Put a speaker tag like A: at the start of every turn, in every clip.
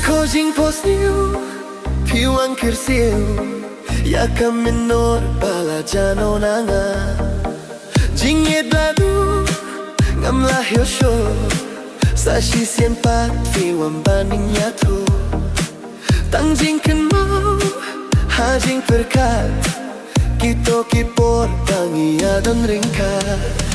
A: Kojing posniu piwang kersiu Yaka menor bala jano nanga Jingye bladu ngamlah yosho Sashi sien pat piwang banding nyatu Tangjing ken mau hajing perkat Kito kipor tangi adon ringkat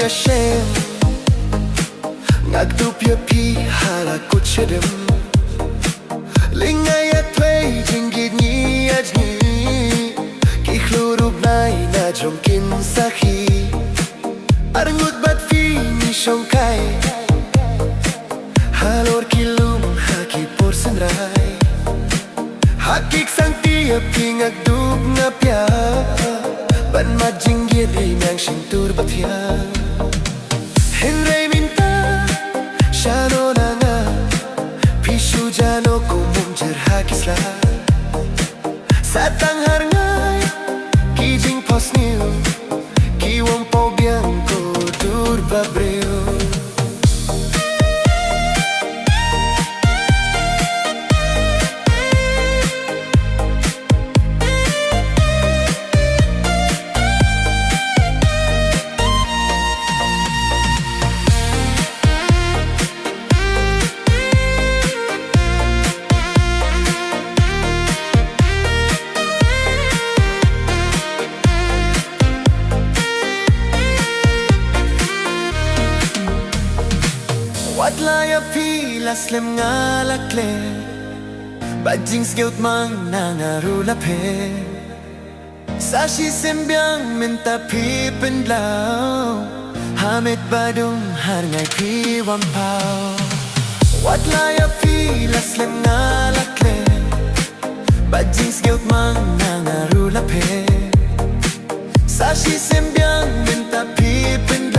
A: Shem Ngagdupya pi halakut shedem Lingaya tway jingid ni ajni Kihlurub nai na jomkin sahi Arngut bat fi ni shongkai Halor kilum haki por senrai Hakik sang tiap pi ngagdup ngapya Ban mat jinggir rimang shintur batya Henry minta Shano nanga Pishu jano kumum jerhakisla Satang harngai Kijing posniu Kiwang po biangko durba breu Wadlaya pilas lem ngalakle Bajing sgeut mang nangarulape Sashi sembyang menta pi pendlau Hamid badung harngai pi wampau Wadlaya pilas lem ngalakle Bajing sgeut mang nangarulape Sashi sembyang menta pi pendlau